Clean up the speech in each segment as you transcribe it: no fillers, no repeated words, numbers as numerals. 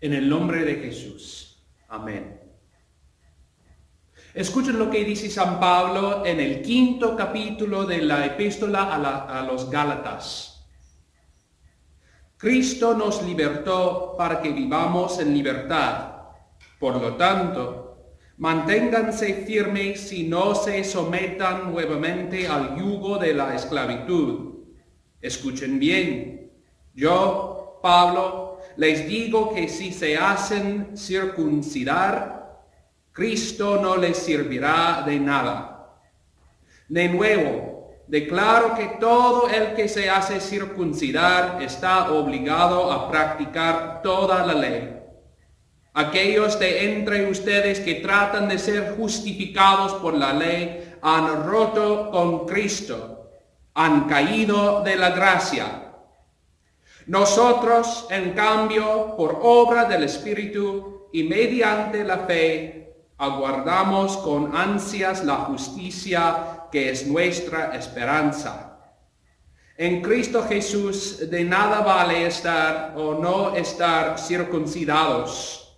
En el nombre de Jesús. Amén. Escuchen lo que dice San Pablo en el 5º capítulo de la epístola a los Gálatas. Cristo nos libertó para que vivamos en libertad. Por lo tanto, manténganse firmes y no se sometan nuevamente al yugo de la esclavitud. Escuchen bien. Yo, Pablo, les digo que si se hacen circuncidar, Cristo no les servirá de nada. De nuevo, declaro que todo el que se hace circuncidar está obligado a practicar toda la ley. Aquellos de entre ustedes que tratan de ser justificados por la ley han roto con Cristo, han caído de la gracia. Nosotros, en cambio, por obra del Espíritu y mediante la fe, aguardamos con ansias la justicia que es nuestra esperanza. En Cristo Jesús de nada vale estar o no estar circuncidados.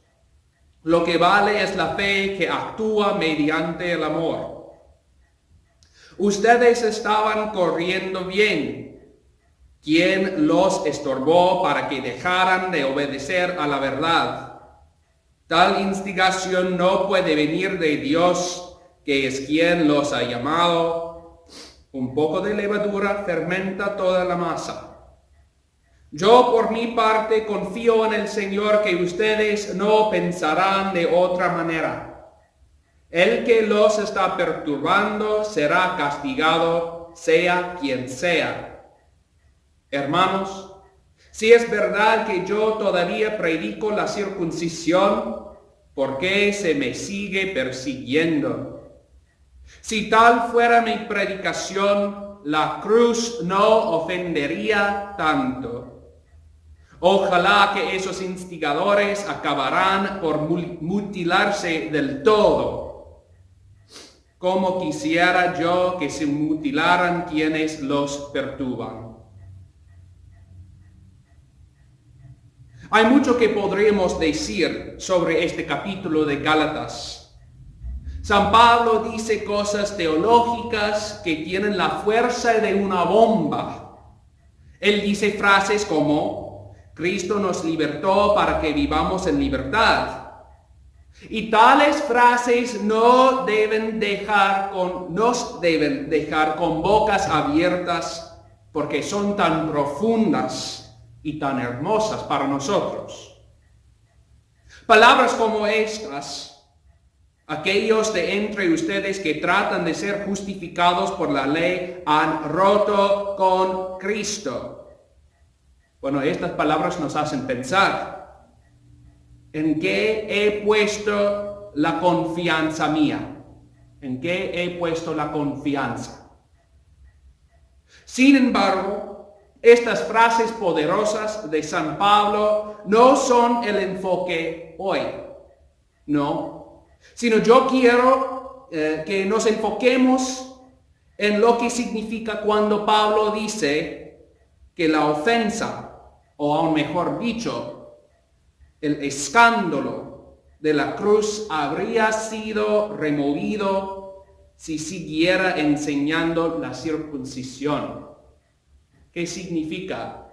Lo que vale es la fe que actúa mediante el amor. Ustedes estaban corriendo bien. ¿Quién los estorbó para que dejaran de obedecer a la verdad? Tal instigación no puede venir de Dios, que es quien los ha llamado. Un poco de levadura fermenta toda la masa. Yo por mi parte confío en el Señor que ustedes no pensarán de otra manera. El que los está perturbando será castigado, sea quien sea. Hermanos, si es verdad que yo todavía predico la circuncisión, ¿por qué se me sigue persiguiendo? Si tal fuera mi predicación, la cruz no ofendería tanto. Ojalá que esos instigadores acabarán por mutilarse del todo. Como quisiera yo que se mutilaran quienes los perturban. Hay mucho que podríamos decir sobre este capítulo de Gálatas. San Pablo dice cosas teológicas que tienen la fuerza de una bomba. Él dice frases como, Cristo nos libertó para que vivamos en libertad. Y tales frases nos deben dejar con bocas abiertas porque son tan profundas y tan hermosas para nosotros. Palabras como estas, aquellos de entre ustedes que tratan de ser justificados por la ley han roto con Cristo. Bueno, estas palabras nos hacen pensar, ¿en qué he puesto la confianza mía? ¿En qué he puesto la confianza? Sin embargo, estas frases poderosas de San Pablo no son el enfoque hoy, no, sino yo quiero que nos enfoquemos en lo que significa cuando Pablo dice que la ofensa, o aún mejor dicho, el escándalo de la cruz habría sido removido si siguiera enseñando la circuncisión. ¿Qué significa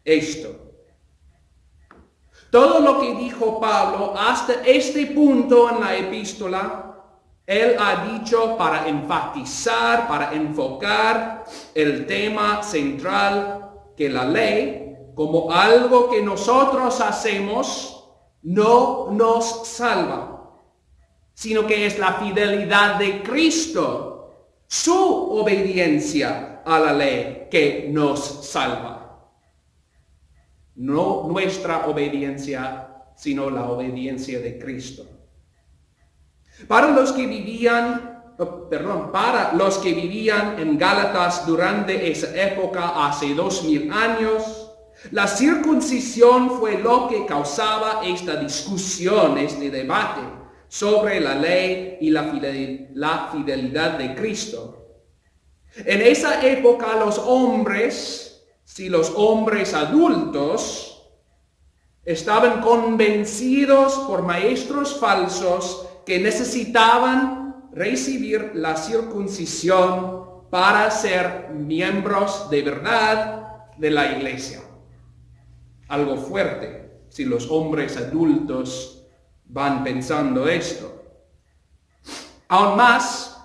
esto? Todo lo que dijo Pablo hasta este punto en la epístola, él ha dicho para enfatizar, para enfocar el tema central que la ley, como algo que nosotros hacemos, no nos salva, sino que es la fidelidad de Cristo, su obediencia a la ley que nos salva. No nuestra obediencia, sino la obediencia de Cristo. Para los que vivían en Gálatas durante esa época, hace 2000 años, la circuncisión fue lo que causaba esta discusión, este debate sobre la ley y la fidelidad de Cristo. En esa época los hombres adultos, estaban convencidos por maestros falsos que necesitaban recibir la circuncisión para ser miembros de verdad de la iglesia. Algo fuerte si los hombres adultos van pensando esto. Aún más,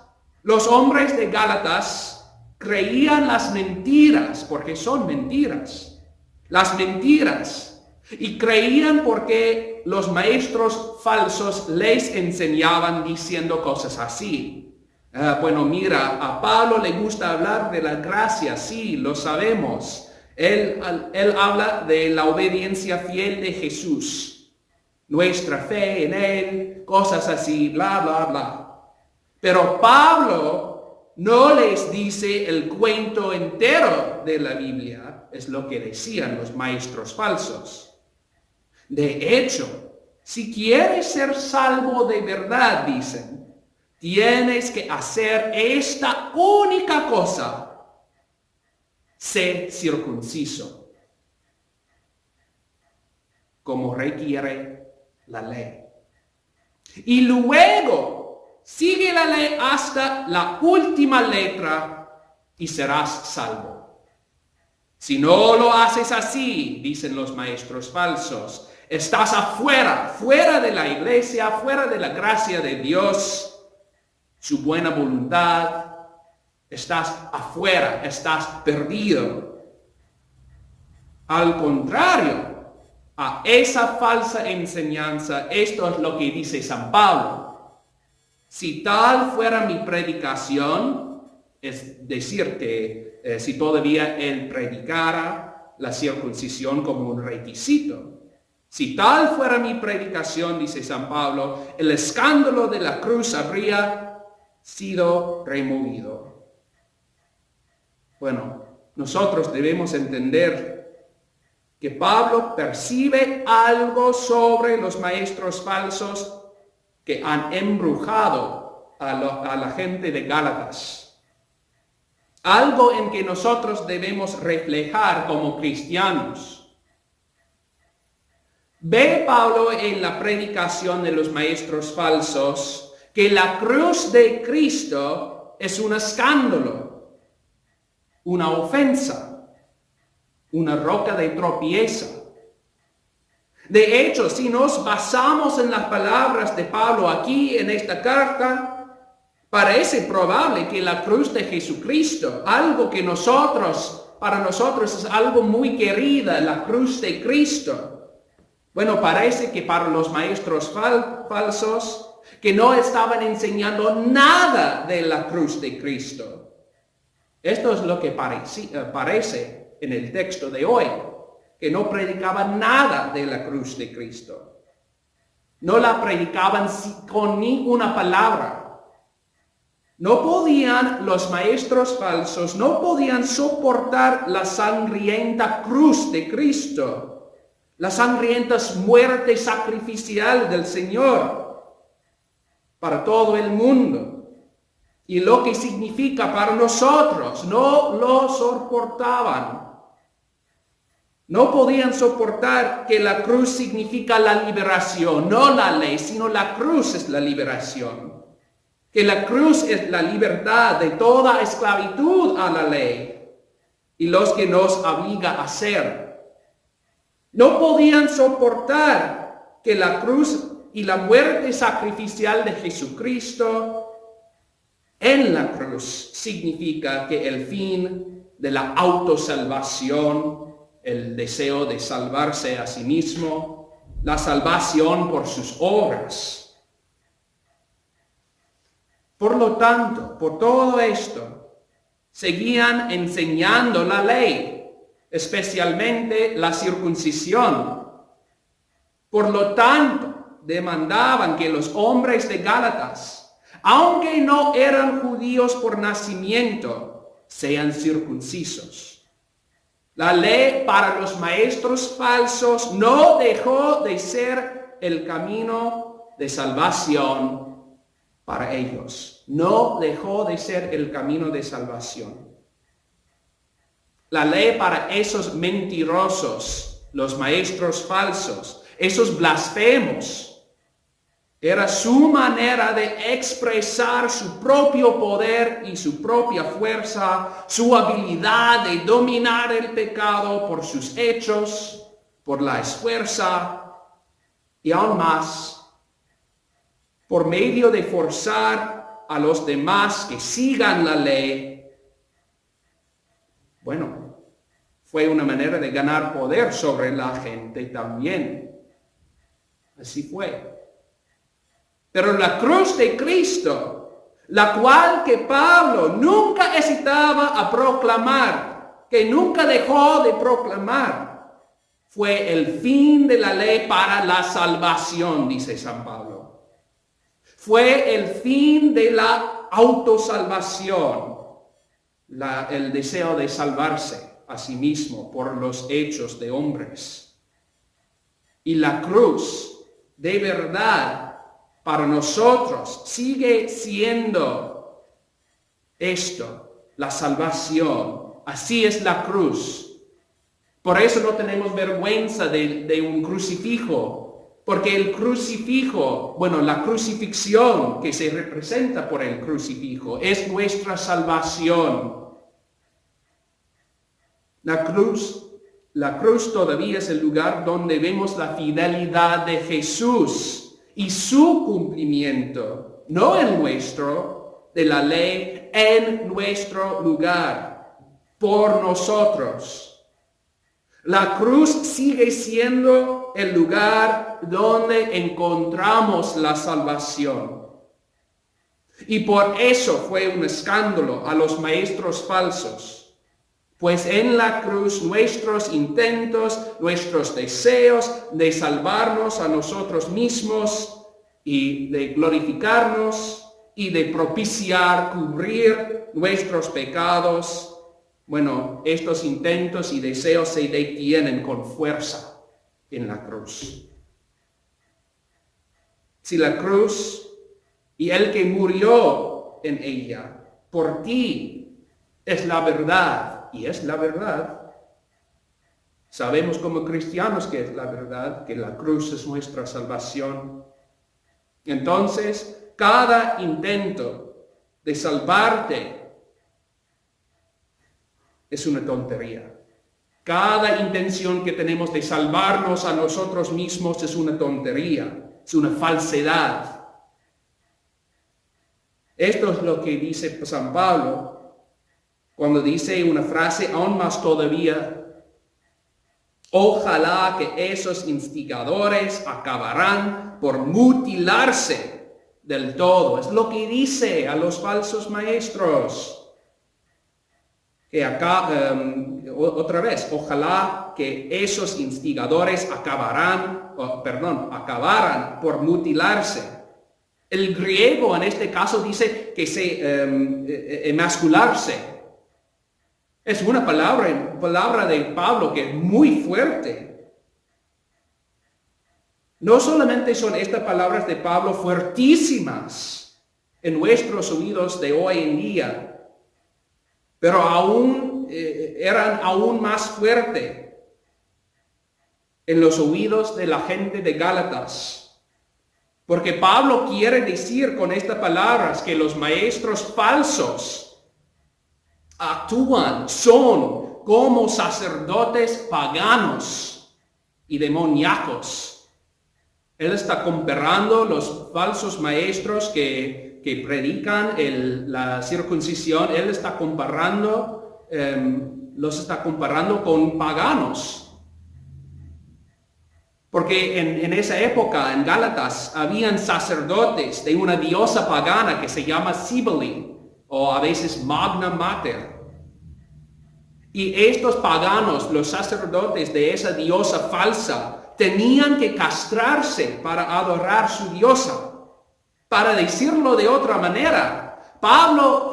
los hombres de Gálatas creían las mentiras, porque son mentiras, las mentiras, y creían porque los maestros falsos les enseñaban diciendo cosas así. Bueno, mira, a Pablo le gusta hablar de la gracia, sí, lo sabemos. Él habla de la obediencia fiel de Jesús, nuestra fe en Él, cosas así, bla, bla, bla. Pero Pablo no les dice el cuento entero de la Biblia, es lo que decían los maestros falsos. De hecho, si quieres ser salvo de verdad, dicen, tienes que hacer esta única cosa: ser circunciso, como requiere la ley. Y luego sigue la ley hasta la última letra y serás salvo. Si no lo haces así, dicen los maestros falsos, estás afuera, fuera de la iglesia, fuera de la gracia de Dios, su buena voluntad. Estás afuera, estás perdido. Al contrario, a esa falsa enseñanza, esto es lo que dice San Pablo. Si tal fuera mi predicación, es decir, que si todavía él predicara la circuncisión como un requisito, si tal fuera mi predicación, dice San Pablo, el escándalo de la cruz habría sido removido. Bueno, nosotros debemos entender que Pablo percibe algo sobre los maestros falsos que han embrujado a la gente de Gálatas. Algo en que nosotros debemos reflejar como cristianos. Ve Pablo en la predicación de los maestros falsos que la cruz de Cristo es un escándalo, una ofensa, una roca de tropiezo. De hecho, si nos basamos en las palabras de Pablo aquí en esta carta, parece probable que la cruz de Jesucristo, algo que para nosotros es algo muy querida, la cruz de Cristo. Bueno, parece que para los maestros falsos, que no estaban enseñando nada de la cruz de Cristo. Esto es lo que parece en el texto de hoy, que no predicaban nada de la cruz de Cristo. No la predicaban con ninguna palabra. Los maestros falsos no podían soportar la sangrienta cruz de Cristo, la sangrienta muerte sacrificial del Señor para todo el mundo. Y lo que significa para nosotros, no lo soportaban. No podían soportar que la cruz significa la liberación, no la ley, sino la cruz es la liberación. Que la cruz es la libertad de toda esclavitud a la ley y los que nos obliga a hacer. No podían soportar que la cruz y la muerte sacrificial de Jesucristo en la cruz significa que el fin de la autosalvación, el deseo de salvarse a sí mismo, la salvación por sus obras. Por lo tanto, por todo esto, seguían enseñando la ley, especialmente la circuncisión. Por lo tanto, demandaban que los hombres de Gálatas, aunque no eran judíos por nacimiento, sean circuncisos. La ley para los maestros falsos no dejó de ser el camino de salvación para ellos. No dejó de ser el camino de salvación. La ley para esos mentirosos los maestros falsos, esos blasfemos. Era su manera de expresar su propio poder y su propia fuerza, su habilidad de dominar el pecado por sus hechos, por la esfuerza y aún más, por medio de forzar a los demás que sigan la ley. Bueno, fue una manera de ganar poder sobre la gente también. Así fue. Pero la cruz de Cristo, la cual que Pablo nunca hesitaba a proclamar, que nunca dejó de proclamar, fue el fin de la ley para la salvación, dice San Pablo. Fue el fin de la autosalvación, el deseo de salvarse a sí mismo por los hechos de hombres. Y la cruz, de verdad, para nosotros sigue siendo esto, la salvación. Así es la cruz. Por eso no tenemos vergüenza de un crucifijo, porque el crucifijo, la crucifixión que se representa por el crucifijo es nuestra salvación. La cruz todavía es el lugar donde vemos la fidelidad de Jesús y su cumplimiento, no el nuestro, de la ley en nuestro lugar, por nosotros. La cruz sigue siendo el lugar donde encontramos la salvación. Y por eso fue un escándalo a los maestros falsos. Pues en la cruz nuestros intentos, nuestros deseos de salvarnos a nosotros mismos y de glorificarnos y de propiciar, cubrir nuestros pecados, estos intentos y deseos se detienen con fuerza en la cruz. Si la cruz y el que murió en ella por ti es la verdad, y es la verdad. Sabemos como cristianos que es la verdad, que la cruz es nuestra salvación. Entonces, cada intento de salvarte es una tontería. Cada intención que tenemos de salvarnos a nosotros mismos es una tontería, es una falsedad. Esto es lo que dice San Pablo cuando dice una frase aún más todavía: ojalá que esos instigadores acabarán por mutilarse del todo. Es lo que dice a los falsos maestros. Que acá, otra vez, ojalá que esos instigadores acabaran por mutilarse. El griego en este caso dice que emascularse. Es una palabra de Pablo que es muy fuerte. No solamente son estas palabras de Pablo fuertísimas en nuestros oídos de hoy en día, pero eran aún más fuertes en los oídos de la gente de Gálatas. Porque Pablo quiere decir con estas palabras que los maestros falsos actúan, son como sacerdotes paganos y demoníacos. Él está comparando los falsos maestros que predican la circuncisión, él está los está comparando con paganos. Porque en esa época, en Gálatas, habían sacerdotes de una diosa pagana que se llama Cíbele, o a veces Magna Mater. Y estos paganos, los sacerdotes de esa diosa falsa, tenían que castrarse para adorar su diosa. Para decirlo de otra manera, Pablo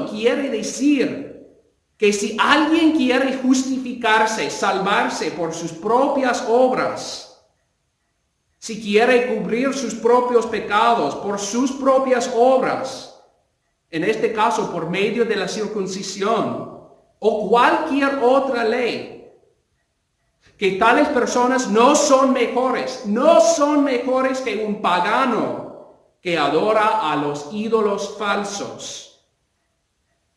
quiere decir que si alguien quiere justificarse, salvarse por sus propias obras, si quiere cubrir sus propios pecados por sus propias obras, en este caso por medio de la circuncisión o cualquier otra ley, que tales personas no son mejores que un pagano que adora a los ídolos falsos.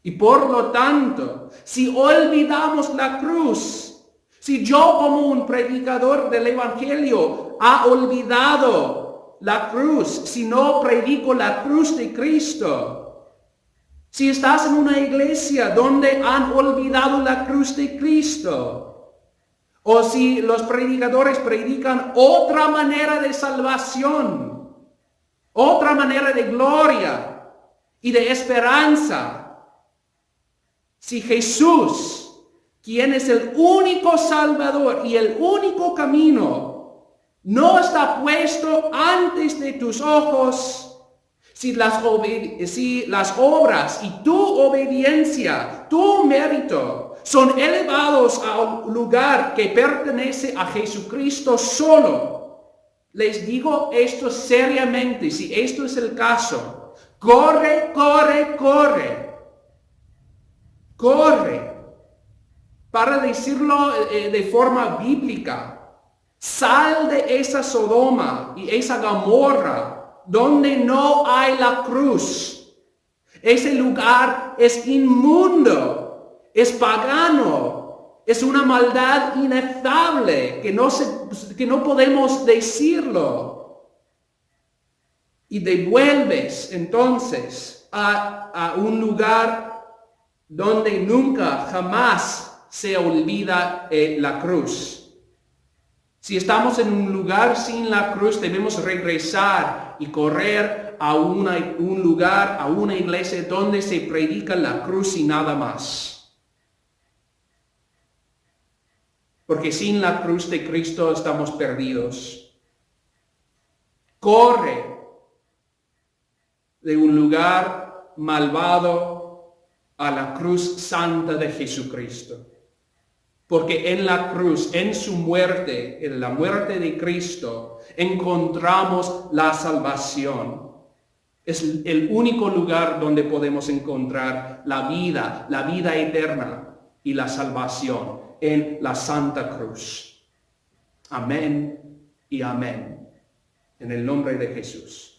Y por lo tanto, si olvidamos la cruz, si yo como un predicador del Evangelio ha olvidado la cruz, si no predico la cruz de Cristo, si estás en una iglesia donde han olvidado la cruz de Cristo, o si los predicadores predican otra manera de salvación, otra manera de gloria y de esperanza, si Jesús, quien es el único Salvador y el único camino, no está puesto antes de tus ojos, si las obras y tu obediencia, tu mérito, son elevados a un lugar que pertenece a Jesucristo solo, les digo esto seriamente, si esto es el caso, corre. Para decirlo de forma bíblica, sal de esa Sodoma y esa Gomorra donde no hay la cruz. Ese lugar es inmundo, es pagano, es una maldad inefable que no podemos decirlo. Y devuelves entonces a un lugar donde nunca, jamás se olvida la cruz. Si estamos en un lugar sin la cruz, debemos regresar y correr a un lugar, a una iglesia donde se predica la cruz y nada más. Porque sin la cruz de Cristo estamos perdidos. Corre de un lugar malvado a la cruz santa de Jesucristo. Porque en la cruz, en su muerte, en la muerte de Cristo, encontramos la salvación. Es el único lugar donde podemos encontrar la vida eterna y la salvación en la Santa Cruz. Amén y amén. En el nombre de Jesús.